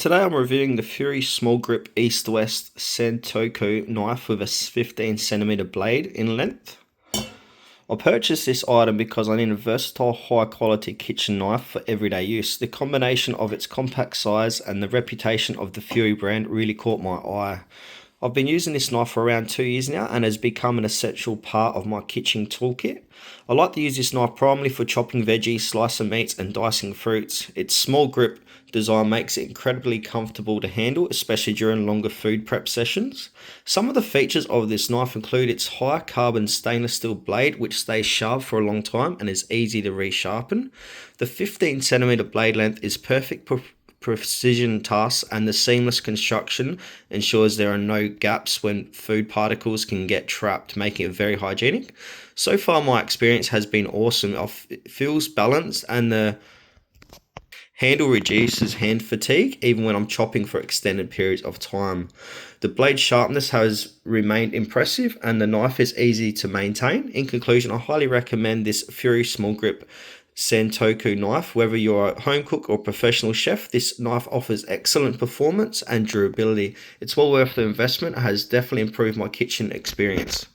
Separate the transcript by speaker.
Speaker 1: Today I'm reviewing the Furi Small Grip East-West Santoku knife with a 15cm blade in length. I purchased this item because I need a versatile, high-quality kitchen knife for everyday use. The combination of its compact size and the reputation of the Furi brand really caught my eye. I've been using this knife for around 2 years now and has become an essential part of my kitchen toolkit. I like to use this knife primarily for chopping veggies, slicing meats and dicing fruits. Its small grip design makes it incredibly comfortable to handle, especially during longer food prep sessions. Some of the features of this knife include its high carbon stainless steel blade, which stays sharp for a long time and is easy to resharpen. The 15cm blade length is perfect for precision tasks, and the seamless construction ensures there are no gaps when food particles can get trapped, making it very hygienic. So far my experience has been awesome. It feels balanced and the handle reduces hand fatigue even when I'm chopping for extended periods of time. The blade sharpness has remained impressive and the knife is easy to maintain. In conclusion, I highly recommend this Furi Small Grip Santoku knife. Whether you're a home cook or professional chef, this knife offers excellent performance and durability. It's well worth the investment. It has definitely improved my kitchen experience.